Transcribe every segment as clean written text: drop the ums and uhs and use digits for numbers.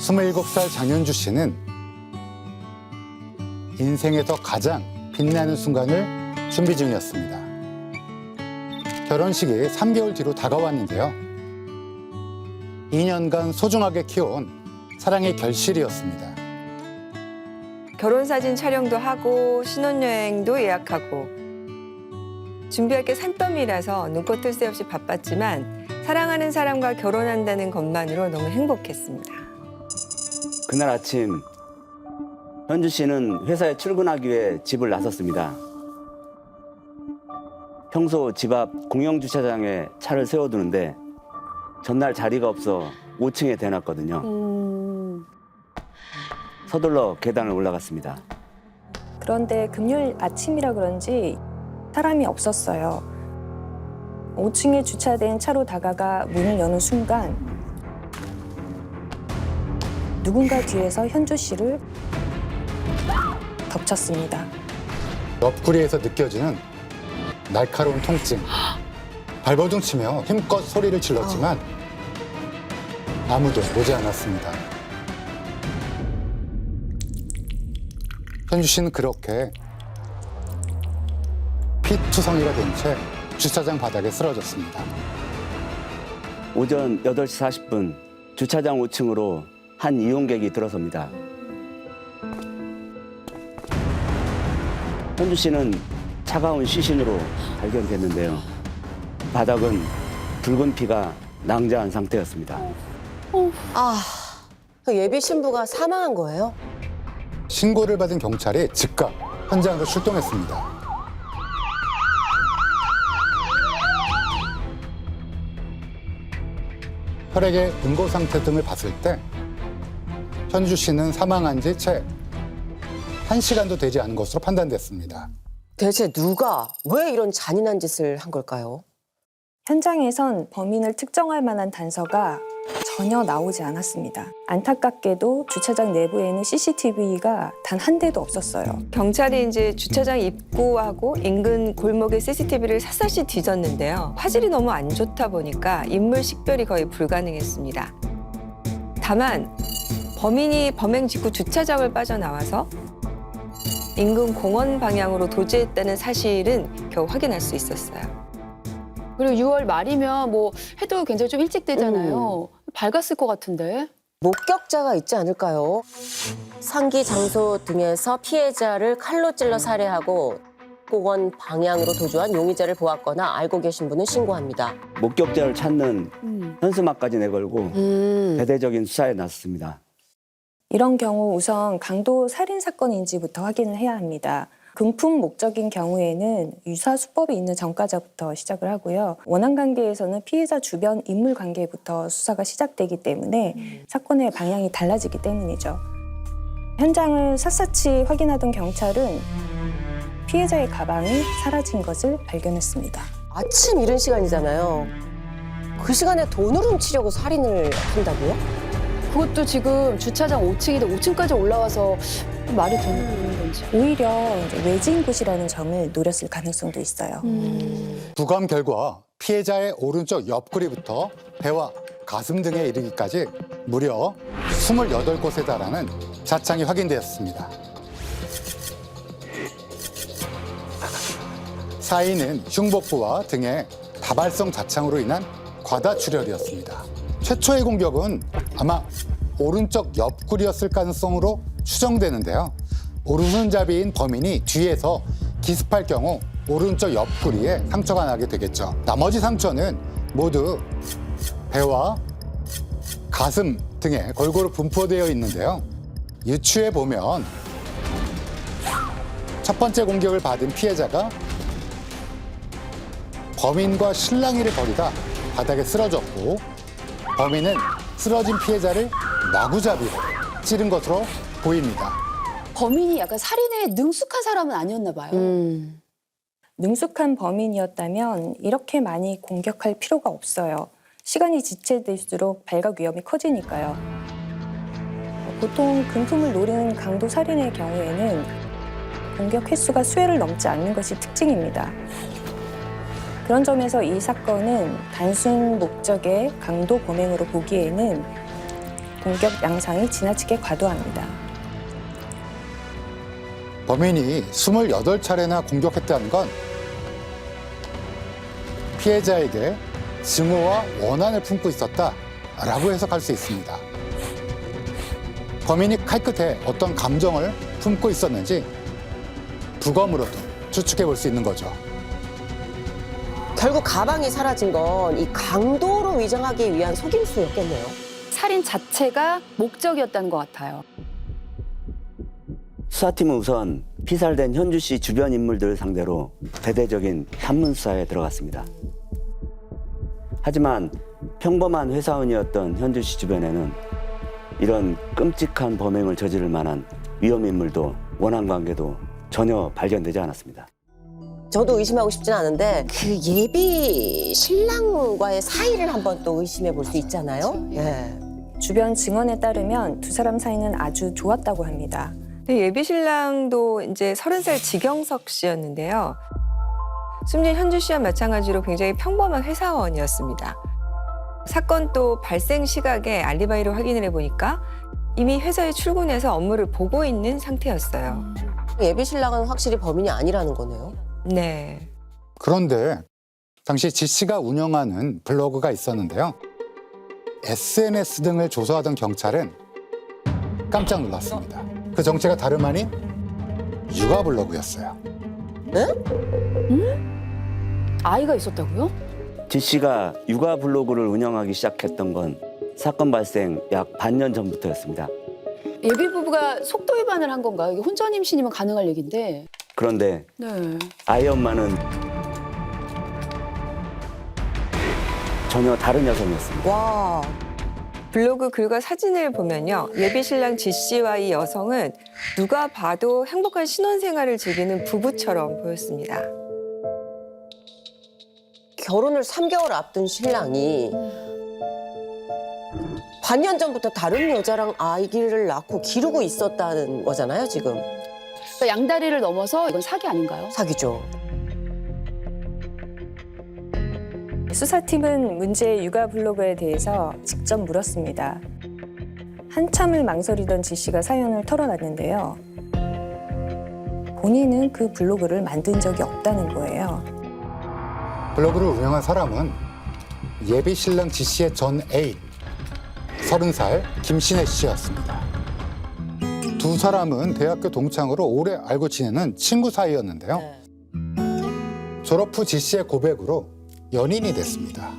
27살 장현주 씨는 인생에서 가장 빛나는 순간을 준비 중이었습니다. 결혼식이 3개월 뒤로 다가왔는데요. 2년간 소중하게 키워온 사랑의 결실이었습니다. 결혼사진 촬영도 하고 신혼여행도 예약하고 준비할 게 산더미라서 눈코 뜰 새 없이 바빴지만 사랑하는 사람과 결혼한다는 것만으로 너무 행복했습니다. 그날 아침 현주 씨는 회사에 출근하기 위해 집을 나섰습니다. 평소 집 앞 공영주차장에 차를 세워두는데 전날 자리가 없어 5층에 대놨거든요. 서둘러 계단을 올라갔습니다. 그런데 금요일 아침이라 그런지 사람이 없었어요. 5층에 주차된 차로 다가가 문을 여는 순간 누군가 뒤에서 현주 씨를 덮쳤습니다. 옆구리에서 느껴지는 날카로운 통증. 발버둥 치며 힘껏 소리를 질렀지만 아무도 오지 않았습니다. 현주 씨는 그렇게 피투성이가 된 채 주차장 바닥에 쓰러졌습니다. 오전 8시 40분 주차장 5층으로 한 이용객이 들어섭니다. 현주 씨는 차가운 시신으로 발견됐는데요. 바닥은 붉은 피가 낭자한 상태였습니다. 그 예비 신부가 사망한 거예요? 신고를 받은 경찰이 즉각 현장으로 출동했습니다. 혈액의 응고 상태 등을 봤을 때 현주 씨는 사망한 지 채 1시간도 되지 않은 것으로 판단됐습니다. 대체 누가 왜 이런 잔인한 짓을 한 걸까요? 현장에선 범인을 특정할 만한 단서가 전혀 나오지 않았습니다. 안타깝게도 주차장 내부에는 CCTV가 단 한 대도 없었어요. 경찰이 이제 주차장 입구하고 인근 골목의 CCTV를 샅샅이 뒤졌는데요. 화질이 너무 안 좋다 보니까 인물 식별이 거의 불가능했습니다. 다만 범인이 범행 직후 주차장을 빠져나와서 인근 공원 방향으로 도주했다는 사실은 겨우 확인할 수 있었어요. 그리고 6월 말이면 뭐 해도 굉장히 좀 일찍 되잖아요. 밝았을 것 같은데. 목격자가 있지 않을까요? 상기 장소 등에서 피해자를 칼로 찔러 살해하고 공원 방향으로 도주한 용의자를 보았거나 알고 계신 분은 신고합니다. 목격자를 찾는 현수막까지 내걸고 대대적인 수사에 나섰습니다. 이런 경우 우선 강도 살인 사건인지부터 확인을 해야 합니다. 금품 목적인 경우에는 유사 수법이 있는 전과자부터 시작을 하고요. 원한 관계에서는 피해자 주변 인물 관계부터 수사가 시작되기 때문에 사건의 방향이 달라지기 때문이죠. 현장을 샅샅이 확인하던 경찰은 피해자의 가방이 사라진 것을 발견했습니다. 아침 이른 시간이잖아요. 그 시간에 돈을 훔치려고 살인을 한다고요? 그것도 지금 주차장 5층인데 5층까지 올라와서 말이 되는 건지. 오히려 이제 외진 곳이라는 점을 노렸을 가능성도 있어요. 부검 결과 피해자의 오른쪽 옆구리부터 배와 가슴 등에 이르기까지 무려 28곳에 달하는 자창이 확인되었습니다. 사인은 흉복부와 등의 다발성 자창으로 인한 과다출혈이었습니다. 최초의 공격은 아마 오른쪽 옆구리였을 가능성으로 추정되는데요. 오른손잡이인 범인이 뒤에서 기습할 경우 오른쪽 옆구리에 상처가 나게 되겠죠. 나머지 상처는 모두 배와 가슴 등에 골고루 분포되어 있는데요. 유추해 보면 첫 번째 공격을 받은 피해자가 범인과 실랑이를 벌이다 바닥에 쓰러졌고, 범인은 쓰러진 피해자를 마구잡이로 찌른 것으로 보입니다. 범인이 약간 살인에 능숙한 사람은 아니었나 봐요. 능숙한 범인이었다면 이렇게 많이 공격할 필요가 없어요. 시간이 지체될수록 발각 위험이 커지니까요. 보통 금품을 노리는 강도 살인의 경우에는 공격 횟수가 수회를 넘지 않는 것이 특징입니다. 그런 점에서 이 사건은 단순 목적의 강도 범행으로 보기에는 공격 양상이 지나치게 과도합니다. 범인이 28차례나 공격했다는 건 피해자에게 증오와 원한을 품고 있었다라고 해석할 수 있습니다. 범인이 칼끝에 어떤 감정을 품고 있었는지 부검으로도 추측해 볼 수 있는 거죠. 결국 가방이 사라진 건 이 강도로 위장하기 위한 속임수였겠네요. 살인 자체가 목적이었다는 것 같아요. 수사팀은 우선 피살된 현주 씨 주변 인물들을 상대로 대대적인 탐문 수사에 들어갔습니다. 하지만 평범한 회사원이었던 현주 씨 주변에는 이런 끔찍한 범행을 저지를 만한 위험 인물도 원한 관계도 전혀 발견되지 않았습니다. 저도 의심하고 싶진 않은데 그 예비 신랑과의 사이를 한번 또 의심해 볼 수 있잖아요. 예. 주변 증언에 따르면 두 사람 사이는 아주 좋았다고 합니다. 예비 신랑도 이제 30살 지경석 씨였는데요. 숨진 현주 씨와 마찬가지로 굉장히 평범한 회사원이었습니다. 사건 또 발생 시각에 알리바이를 확인을 해보니까 이미 회사에 출근해서 업무를 보고 있는 상태였어요. 예비 신랑은 확실히 범인이 아니라는 거네요. 네. 그런데 당시 지 씨가 운영하는 블로그가 있었는데요. SNS 등을 조사하던 경찰은 깜짝 놀랐습니다. 그 정체가 다름 아닌 육아 블로그였어요. 아이가 있었다고요? 지 씨가 육아 블로그를 운영하기 시작했던 건 사건 발생 약 반년 전부터였습니다. 예비 부부가 속도 위반을 한 건가요? 이게 혼전 임신이면 가능할 얘기인데. 그런데 네. 아이 엄마는 전혀 다른 여성이었습니다. 와, 블로그 글과 사진을 보면요. 예비 신랑 지 씨와 이 여성은 누가 봐도 행복한 신혼생활을 즐기는 부부처럼 보였습니다. 결혼을 3개월 앞둔 신랑이 반년 전부터 다른 여자랑 아기를 낳고 기르고 있었다는 거잖아요, 지금. 그러니까 양다리를 넘어서 이건 사기 아닌가요? 사기죠. 수사팀은 문제의 육아 블로그에 대해서 직접 물었습니다. 한참을 망설이던 지 씨가 사연을 털어놨는데요. 본인은 그 블로그를 만든 적이 없다는 거예요. 블로그를 운영한 사람은 예비 신랑 지 씨의 전 애인 30살 김신혜 씨였습니다. 두 사람은 대학교 동창으로 오래 알고 지내는 친구 사이였는데요. 네. 졸업 후 지 씨의 고백으로 연인이 됐습니다.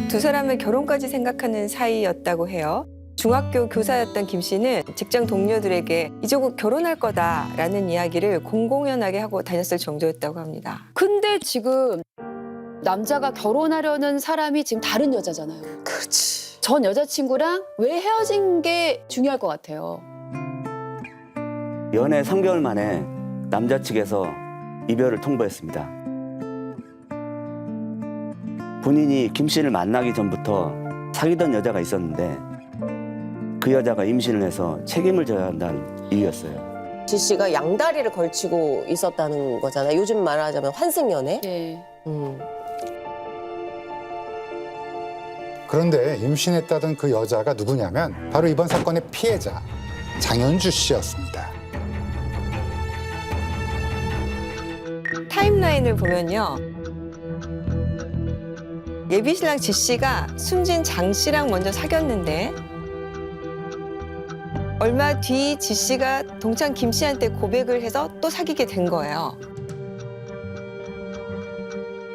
두 사람을 결혼까지 생각하는 사이였다고 해요. 중학교 교사였던 김 씨는 직장 동료들에게 이제 곧 결혼할 거다라는 이야기를 공공연하게 하고 다녔을 정도였다고 합니다. 근데 지금 남자가 결혼하려는 사람이 지금 다른 여자잖아요. 그렇지. 전 여자친구랑 왜 헤어진 게 중요할 것 같아요. 연애 3개월 만에 남자 측에서 이별을 통보했습니다. 본인이 김 씨를 만나기 전부터 사귀던 여자가 있었는데 그 여자가 임신을 해서 책임을 져야 한다는 이유였어요. 지 씨가 양다리를 걸치고 있었다는 거잖아요. 요즘 말하자면 환승연애. 네. 그런데 임신했다던 그 여자가 누구냐면 바로 이번 사건의 피해자 장현주 씨였습니다. 타임라인을 보면요. 예비 신랑 지 씨가 숨진 장 씨랑 먼저 사귀었는데 얼마 뒤 지 씨가 동창 김 씨한테 고백을 해서 또 사귀게 된 거예요.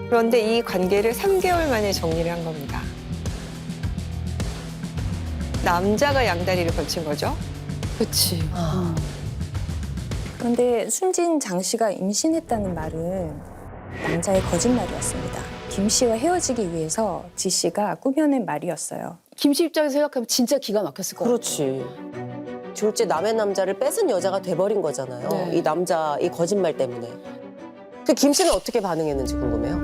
그런데 이 관계를 3개월 만에 정리를 한 겁니다. 남자가 양다리를 걸친 거죠. 그치. 아. 그런데 숨진 장 씨가 임신했다는 말은 남자의 거짓말이었습니다. 김 씨와 헤어지기 위해서 지 씨가 꾸며낸 말이었어요. 김 씨 입장에서 생각하면 진짜 기가 막혔을 것 같아요. 그렇지. 졸제 남의 남자를 뺏은 여자가 돼버린 거잖아요. 네. 이 남자 이 거짓말 때문에. 그 김 씨는 어떻게 반응했는지 궁금해요.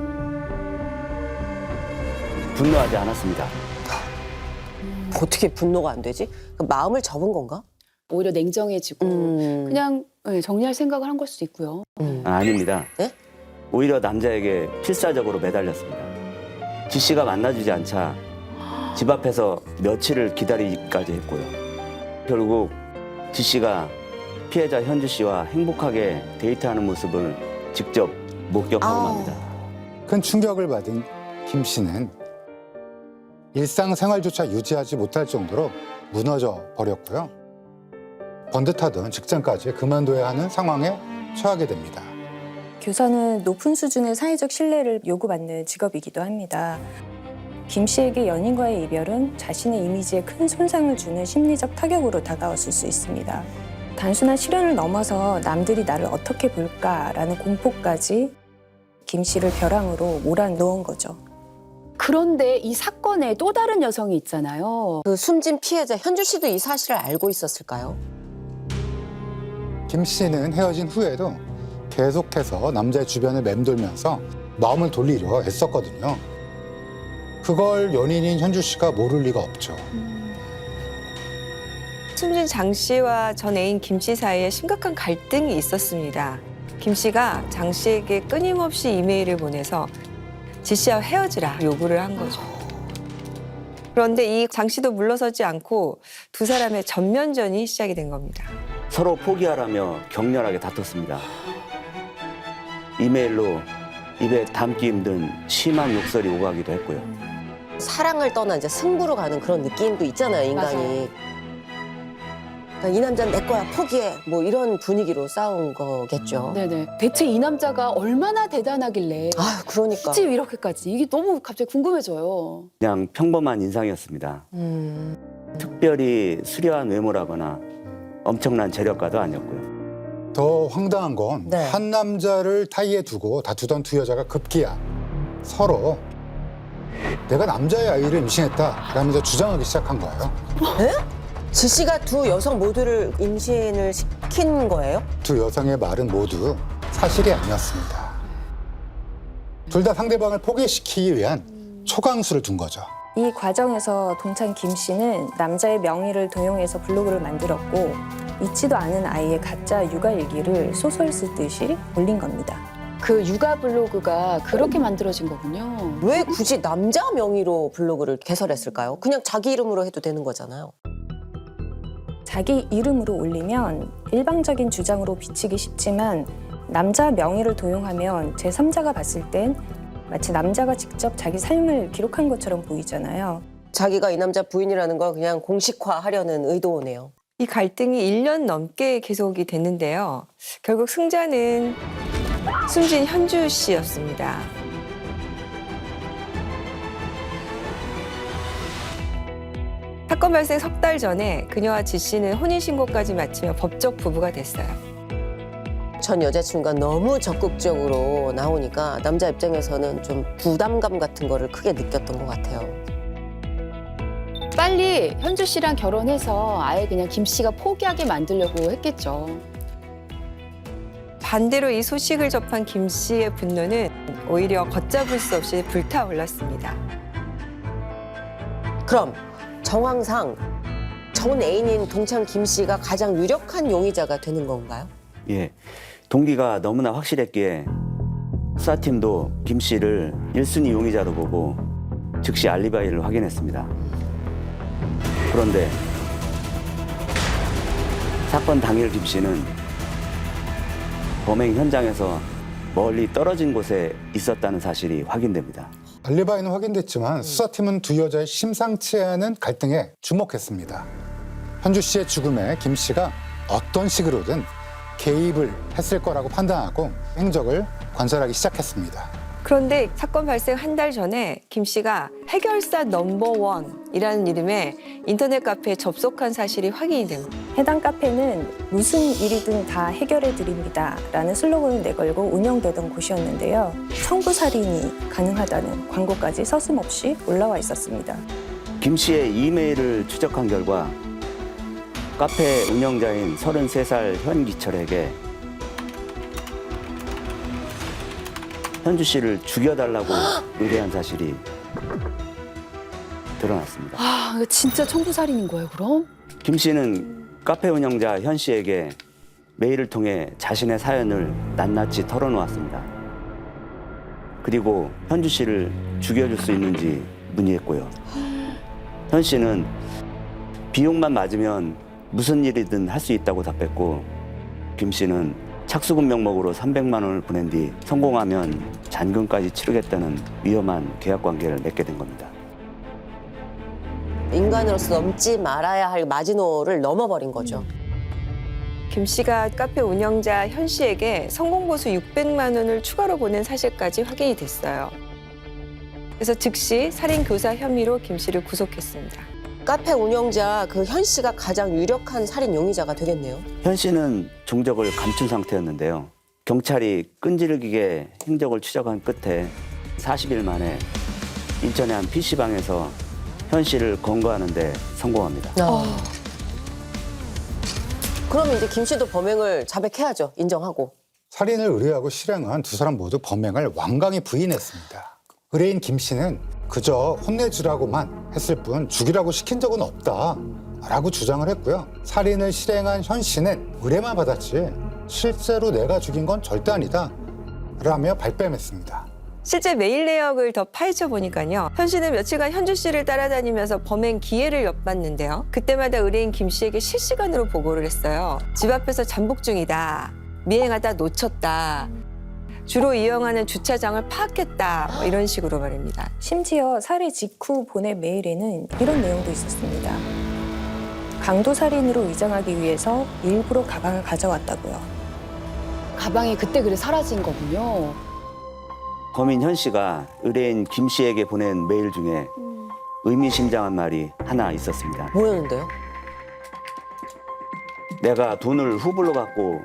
분노하지 않았습니다. 어떻게 분노가 안 되지? 그 마음을 접은 건가? 오히려 냉정해지고 그냥 정리할 생각을 한 걸 수도 있고요. 아닙니다. 네? 오히려 남자에게 필사적으로 매달렸습니다. 지 씨가 만나주지 않자 집 앞에서 며칠을 기다리기까지 했고요. 결국 지 씨가 피해자 현주 씨와 행복하게 데이트하는 모습을 직접 목격하고 맙니다. 큰 충격을 받은 김 씨는 일상생활조차 유지하지 못할 정도로 무너져 버렸고요. 번듯하던 직장까지 그만둬야 하는 상황에 처하게 됩니다. 교사는 높은 수준의 사회적 신뢰를 요구받는 직업이기도 합니다. 김 씨에게 연인과의 이별은 자신의 이미지에 큰 손상을 주는 심리적 타격으로 다가왔을 수 있습니다. 단순한 실연을 넘어서 남들이 나를 어떻게 볼까라는 공포까지 김 씨를 벼랑으로 몰아넣은 거죠. 그런데 이 사건에 또 다른 여성이 있잖아요. 그 숨진 피해자 현주 씨도 이 사실을 알고 있었을까요? 김 씨는 헤어진 후에도 계속해서 남자의 주변을 맴돌면서 마음을 돌리려 애썼거든요. 그걸 연인인 현주 씨가 모를 리가 없죠. 숨진 장 씨와 전 애인 김 씨 사이에 심각한 갈등이 있었습니다. 김 씨가 장 씨에게 끊임없이 이메일을 보내서 지 씨와 헤어지라 요구를 한 거죠. 그런데 이 장 씨도 물러서지 않고 두 사람의 전면전이 시작이 된 겁니다. 서로 포기하라며 격렬하게 다퉜습니다. 이메일로 입에 담기 힘든 심한 욕설이 오가기도 했고요. 사랑을 떠나 이제 승부로 가는 그런 느낌도 있잖아요, 인간이. 맞아요. 그러니까 이 남자는 내 거야, 포기해. 뭐 이런 분위기로 싸운 거겠죠. 네네. 대체 이 남자가 얼마나 대단하길래 아, 그러니까. 굳이 이렇게까지 이게 너무 갑자기 궁금해져요. 그냥 평범한 인상이었습니다. 특별히 수려한 외모라거나 엄청난 재력가도 아니었고요. 더 황당한 건 한 네. 남자를 타이에 두고 다투던 두 여자가 급기야 서로 내가 남자의 아이를 임신했다라면서 주장하기 시작한 거예요. 지 씨가 두 여성 모두를 임신을 시킨 거예요? 두 여성의 말은 모두 사실이 아니었습니다. 둘 다 상대방을 포기시키기 위한 초강수를 둔 거죠. 이 과정에서 동창 김 씨는 남자의 명의를 도용해서 블로그를 만들었고 있지도 않은 아이의 가짜 육아 일기를 소설 쓰듯이 올린 겁니다. 그 육아 블로그가 그렇게 만들어진 거군요. 왜 굳이 남자 명의로 블로그를 개설했을까요? 그냥 자기 이름으로 해도 되는 거잖아요. 자기 이름으로 올리면 일방적인 주장으로 비치기 쉽지만 남자 명의를 도용하면 제3자가 봤을 땐 마치 남자가 직접 자기 삶을 기록한 것처럼 보이잖아요. 자기가 이 남자 부인이라는 걸 그냥 공식화하려는 의도네요. 이 갈등이 1년 넘게 계속이 됐는데요. 결국 승자는 숨진 현주 씨였습니다. 사건 발생 석 달 전에 그녀와 지 씨는 혼인신고까지 마치며 법적 부부가 됐어요. 전 여자친구가 너무 적극적으로 나오니까 남자 입장에서는 좀 부담감 같은 거를 크게 느꼈던 것 같아요. 빨리 현주 씨랑 결혼해서 아예 그냥 김 씨가 포기하게 만들려고 했겠죠. 반대로 이 소식을 접한 김 씨의 분노는 오히려 걷잡을 수 없이 불타올랐습니다. 그럼 정황상 전 애인인 동창 김 씨가 가장 유력한 용의자가 되는 건가요? 예, 동기가 너무나 확실했기에 수사팀도 김 씨를 1순위 용의자로 보고 즉시 알리바이를 확인했습니다. 그런데 사건 당일 김 씨는 범행 현장에서 멀리 떨어진 곳에 있었다는 사실이 확인됩니다. 알리바이는 확인됐지만 수사팀은 두 여자의 심상치 않은 갈등에 주목했습니다. 현주 씨의 죽음에 김 씨가 어떤 식으로든 개입을 했을 거라고 판단하고 행적을 관찰하기 시작했습니다. 그런데 사건 발생 한 달 전에 김 씨가 해결사 넘버원이라는 이름의 인터넷 카페에 접속한 사실이 확인이 됩니다. 해당 카페는 무슨 일이든 다 해결해 드립니다 라는 슬로건을 내걸고 운영되던 곳이었는데요. 청부살인이 가능하다는 광고까지 서슴없이 올라와 있었습니다. 김 씨의 이메일을 추적한 결과 카페 운영자인 33살 현기철에게 현주 씨를 죽여달라고 의뢰한 사실이 드러났습니다. 아, 이거 진짜 청부살인인 거예요, 그럼? 김 씨는 카페 운영자 현 씨에게 메일을 통해 자신의 사연을 낱낱이 털어놓았습니다. 그리고 현주 씨를 죽여줄 수 있는지 문의했고요. 현 씨는 비용만 맞으면 무슨 일이든 할 수 있다고 답했고 김 씨는 착수금 명목으로 300만 원을 보낸 뒤 성공하면 잔금까지 치르겠다는 위험한 계약 관계를 맺게 된 겁니다. 인간으로서 넘지 말아야 할 마지노를 넘어버린 거죠. 김 씨가 카페 운영자 현 씨에게 성공보수 600만 원을 추가로 보낸 사실까지 확인이 됐어요. 그래서 즉시 살인 교사 혐의로 김 씨를 구속했습니다. 카페 운영자 그 현 씨가 가장 유력한 살인 용의자가 되겠네요. 현 씨는 종적을 감춘 상태였는데요. 경찰이 끈질기게 행적을 추적한 끝에 40일 만에 인천의 한 PC방에서 현 씨를 검거하는 데 성공합니다. 그러면 이제 김 씨도 범행을 자백해야죠. 인정하고. 살인을 의뢰하고 실행한 두 사람 모두 범행을 완강히 부인했습니다. 의뢰인 김 씨는 그저 혼내주라고만 했을 뿐 죽이라고 시킨 적은 없다라고 주장을 했고요. 살인을 실행한 현 씨는 의뢰만 받았지 실제로 내가 죽인 건 절대 아니다 라며 발뺌했습니다. 실제 메일 내역을 더 파헤쳐 보니까요. 현 씨는 며칠간 현주 씨를 따라다니면서 범행 기회를 엿봤는데요. 그때마다 의뢰인 김 씨에게 실시간으로 보고를 했어요. 집 앞에서 잠복 중이다. 미행하다 놓쳤다. 주로 이용하는 주차장을 파악했다. 뭐 이런 식으로 말입니다. 심지어 살해 직후 보낸 메일에는 이런 내용도 있었습니다. 강도 살인으로 위장하기 위해서 일부러 가방을 가져왔다고요. 가방이 그때 그래 사라진 거군요. 범인 현 씨가 의뢰인 김 씨에게 보낸 메일 중에 의미심장한 말이 하나 있었습니다. 뭐였는데요? 내가 돈을 후불로 갖고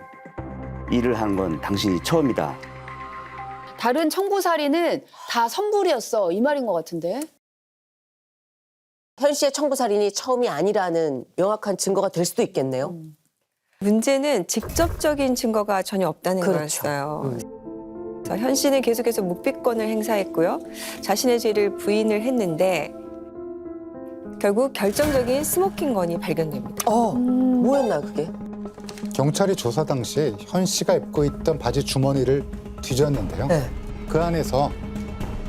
일을 한 건 당신이 처음이다. 다른 청부 살인은 다 선불이었어. 이 말인 것 같은데. 현 씨의 청부 살인이 처음이 아니라는 명확한 증거가 될 수도 있겠네요. 문제는 직접적인 증거가 전혀 없다는 그렇죠. 거였어요. 그래서 현 씨는 계속해서 묵비권을 행사했고요. 자신의 죄를 부인을 했는데 결국 결정적인 스모킹건이 발견됩니다. 뭐였나요, 그게? 경찰이 조사 당시 현 씨가 입고 있던 바지 주머니를 뒤졌는데요. 네. 그 안에서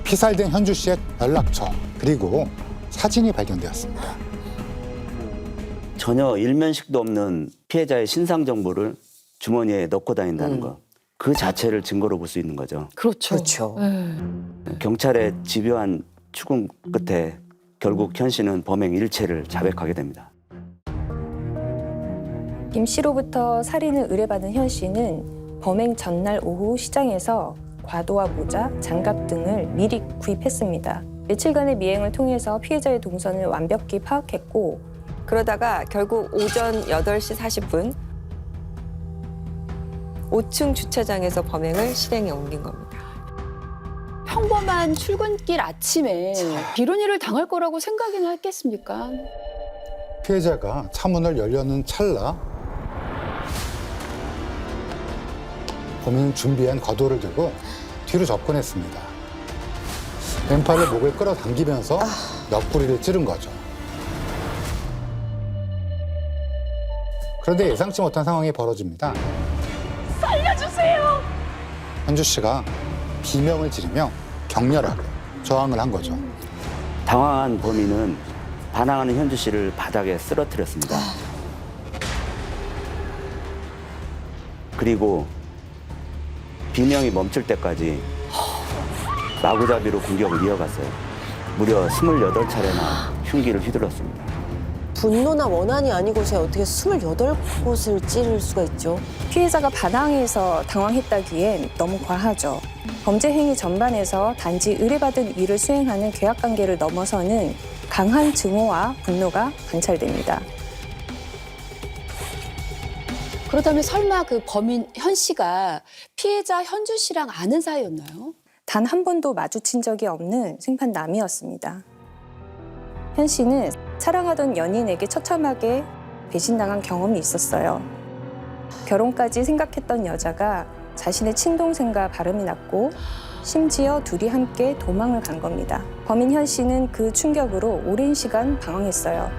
피살된 현주 씨의 연락처 그리고 사진이 발견되었습니다. 전혀 일면식도 없는 피해자의 신상 정보를 주머니에 넣고 다닌다는 것. 그 자체를 증거로 볼 수 있는 거죠. 그렇죠. 그렇죠. 경찰의 집요한 추궁 끝에 결국 현 씨는 범행 일체를 자백하게 됩니다. 김 씨로부터 살인을 의뢰받은 현 씨는 범행 전날 오후 시장에서 과도와 모자, 장갑 등을 미리 구입했습니다. 며칠간의 미행을 통해서 피해자의 동선을 완벽히 파악했고 그러다가 결국 오전 8시 40분 5층 주차장에서 범행을 실행에 옮긴 겁니다. 평범한 출근길 아침에 이런 일을 당할 거라고 생각이나 했겠습니까? 피해자가 차문을 열려는 찰나 범인은 준비한 과도를 들고 뒤로 접근했습니다. 왼팔로 목을 끌어당기면서 옆구리를 찌른 거죠. 그런데 예상치 못한 상황이 벌어집니다. 살려주세요! 현주 씨가 비명을 지르며 격렬하게 저항을 한 거죠. 당황한 범인은 반항하는 현주 씨를 바닥에 쓰러뜨렸습니다. 그리고 비명이 멈출 때까지 마구잡이로 공격을 이어갔어요. 무려 28차례나 흉기를 휘둘렀습니다. 분노나 원한이 아니고서야 어떻게 28곳을 찌를 수가 있죠? 피해자가 반항해서 당황했다기엔 너무 과하죠. 범죄 행위 전반에서 단지 의뢰받은 일을 수행하는 계약관계를 넘어서는 강한 증오와 분노가 관찰됩니다. 그렇다면 설마 그 범인 현 씨가 피해자 현주 씨랑 아는 사이였나요? 단 한 번도 마주친 적이 없는 생판남이었습니다. 현 씨는 사랑하던 연인에게 처참하게 배신당한 경험이 있었어요. 결혼까지 생각했던 여자가 자신의 친동생과 바람이 났고 심지어 둘이 함께 도망을 간 겁니다. 범인 현 씨는 그 충격으로 오랜 시간 방황했어요.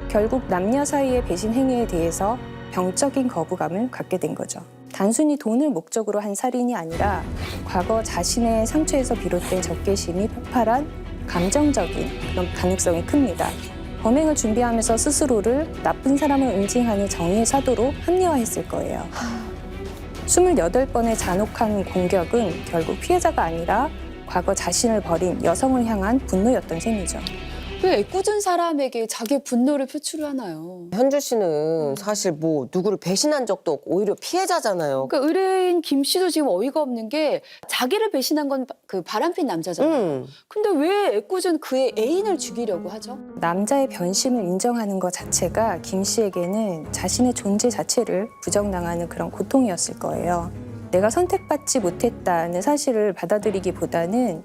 결국 남녀 사이의 배신 행위에 대해서 병적인 거부감을 갖게 된 거죠. 단순히 돈을 목적으로 한 살인이 아니라 과거 자신의 상처에서 비롯된 적개심이 폭발한 감정적인 그런 가능성이 큽니다. 범행을 준비하면서 스스로를 나쁜 사람을 응징하는 정의의 사도로 합리화했을 거예요. 28번의 잔혹한 공격은 결국 피해자가 아니라 과거 자신을 버린 여성을 향한 분노였던 셈이죠. 왜 애꿎은 사람에게 자기의 분노를 표출하나요? 현주 씨는 사실 뭐 누구를 배신한 적도 없고 오히려 피해자잖아요. 그러니까 의뢰인 김 씨도 지금 어이가 없는 게 자기를 배신한 건 그 바람핀 남자잖아요. 근데 왜 애꿎은 그의 애인을 죽이려고 하죠? 남자의 변심을 인정하는 것 자체가 김 씨에게는 자신의 존재 자체를 부정당하는 그런 고통이었을 거예요. 내가 선택받지 못했다는 사실을 받아들이기보다는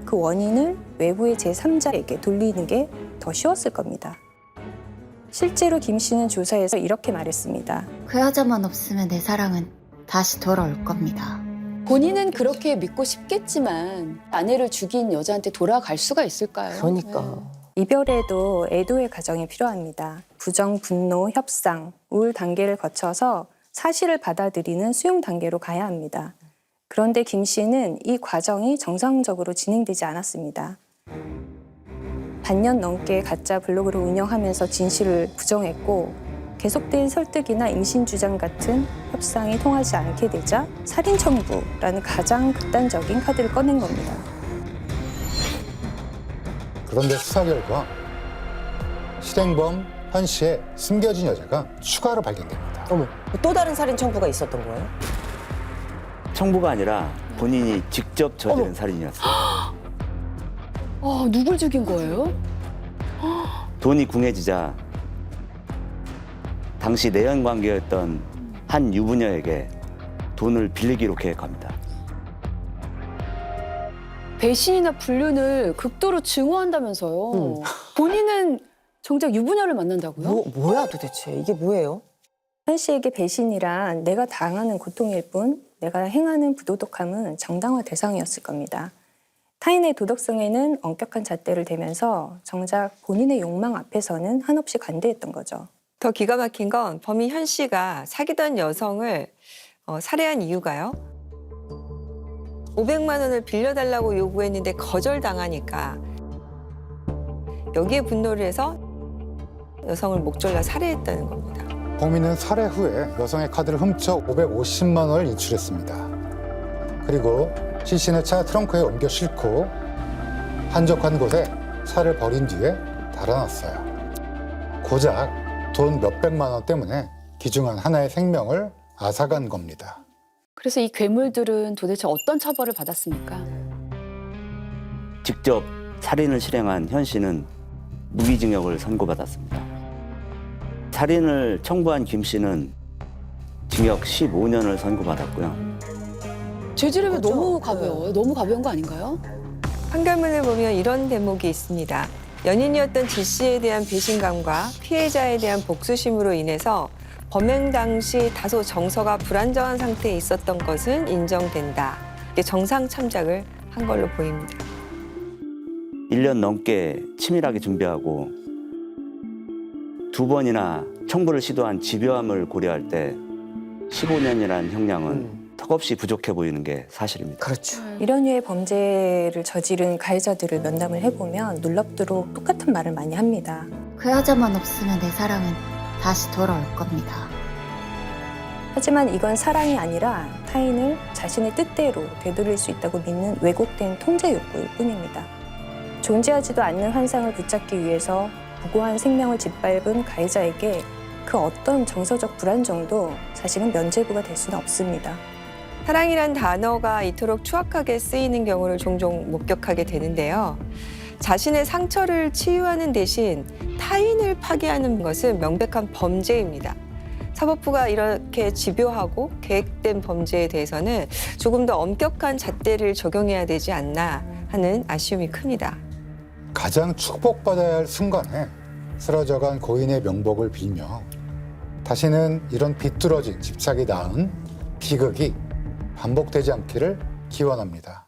그 원인을 외부의 제3자에게 돌리는 게 더 쉬웠을 겁니다. 실제로 김 씨는 조사에서 이렇게 말했습니다. 그 여자만 없으면 내 사랑은 다시 돌아올 겁니다. 본인은 그렇게 믿고 싶겠지만 아내를 죽인 여자한테 돌아갈 수가 있을까요? 그러니까. 이별에도 애도의 과정이 필요합니다. 부정, 분노, 협상, 우울 단계를 거쳐서 사실을 받아들이는 수용 단계로 가야 합니다. 그런데 김 씨는 이 과정이 정상적으로 진행되지 않았습니다. 반년 넘게 가짜 블로그를 운영하면서 진실을 부정했고 계속된 설득이나 임신 주장 같은 협상이 통하지 않게 되자 살인 청구라는 가장 극단적인 카드를 꺼낸 겁니다. 그런데 수사 결과 실행범 현 씨의 숨겨진 여자가 추가로 발견됩니다. 어머, 또 다른 살인 청구가 있었던 거예요? 청부가 아니라 본인이 직접 저지른 살인이었어요. 누굴 죽인 거예요? 돈이 궁해지자 당시 내연 관계였던 한 유부녀에게 돈을 빌리기로 계획합니다. 배신이나 불륜을 극도로 증오한다면서요. 본인은 정작 유부녀를 만난다고요? 뭐야 도대체? 이게 뭐예요? 현 씨에게 배신이란 내가 당하는 고통일 뿐 내가 행하는 부도덕함은 정당화 대상이었을 겁니다. 타인의 도덕성에는 엄격한 잣대를 대면서 정작 본인의 욕망 앞에서는 한없이 관대했던 거죠. 더 기가 막힌 건 범인 현 씨가 사귀던 여성을 살해한 이유가요. 500만 원을 빌려달라고 요구했는데 거절당하니까 여기에 분노를 해서 여성을 목졸라 살해했다는 겁니다. 범인은 살해 후에 여성의 카드를 훔쳐 550만 원을 인출했습니다. 그리고 시 씨는 차 트렁크에 옮겨 싣고 한적한 곳에 차를 버린 뒤에 달아났어요. 고작 돈 몇백만 원 때문에 귀중한 하나의 생명을 앗아간 겁니다. 그래서 이 괴물들은 도대체 어떤 처벌을 받았습니까? 직접 살인을 실행한 현 씨는 무기징역을 선고받았습니다. 살인을 청부한 김 씨는 징역 15년을 선고받았고요. 죄질이 그렇죠. 너무 가벼워요. 너무 가벼운 거 아닌가요? 판결문을 보면 이런 대목이 있습니다. 연인이었던 지 씨에 대한 배신감과 피해자에 대한 복수심으로 인해서 범행 당시 다소 정서가 불안정한 상태에 있었던 것은 인정된다. 이게 정상 참작을 한 걸로 보입니다. 1년 넘게 치밀하게 준비하고 2번이나 청부를 시도한 집요함을 고려할 때 15년이라는 형량은 턱없이 부족해 보이는 게 사실입니다. 그렇죠. 이런 류의 범죄를 저지른 가해자들을 면담을 해보면 놀랍도록 똑같은 말을 많이 합니다. 그 여자만 없으면 내 사랑은 다시 돌아올 겁니다. 하지만 이건 사랑이 아니라 타인을 자신의 뜻대로 되돌릴 수 있다고 믿는 왜곡된 통제 욕구일 뿐입니다. 존재하지도 않는 환상을 붙잡기 위해서 무고한 생명을 짓밟은 가해자에게 그 어떤 정서적 불안정도 사실은 면죄부가 될 수는 없습니다. 사랑이란 단어가 이토록 추악하게 쓰이는 경우를 종종 목격하게 되는데요. 자신의 상처를 치유하는 대신 타인을 파괴하는 것은 명백한 범죄입니다. 사법부가 이렇게 집요하고 계획된 범죄에 대해서는 조금 더 엄격한 잣대를 적용해야 되지 않나 하는 아쉬움이 큽니다. 가장 축복받아야 할 순간에 쓰러져간 고인의 명복을 빌며 다시는 이런 비뚤어진 집착이 낳은 비극이 반복되지 않기를 기원합니다.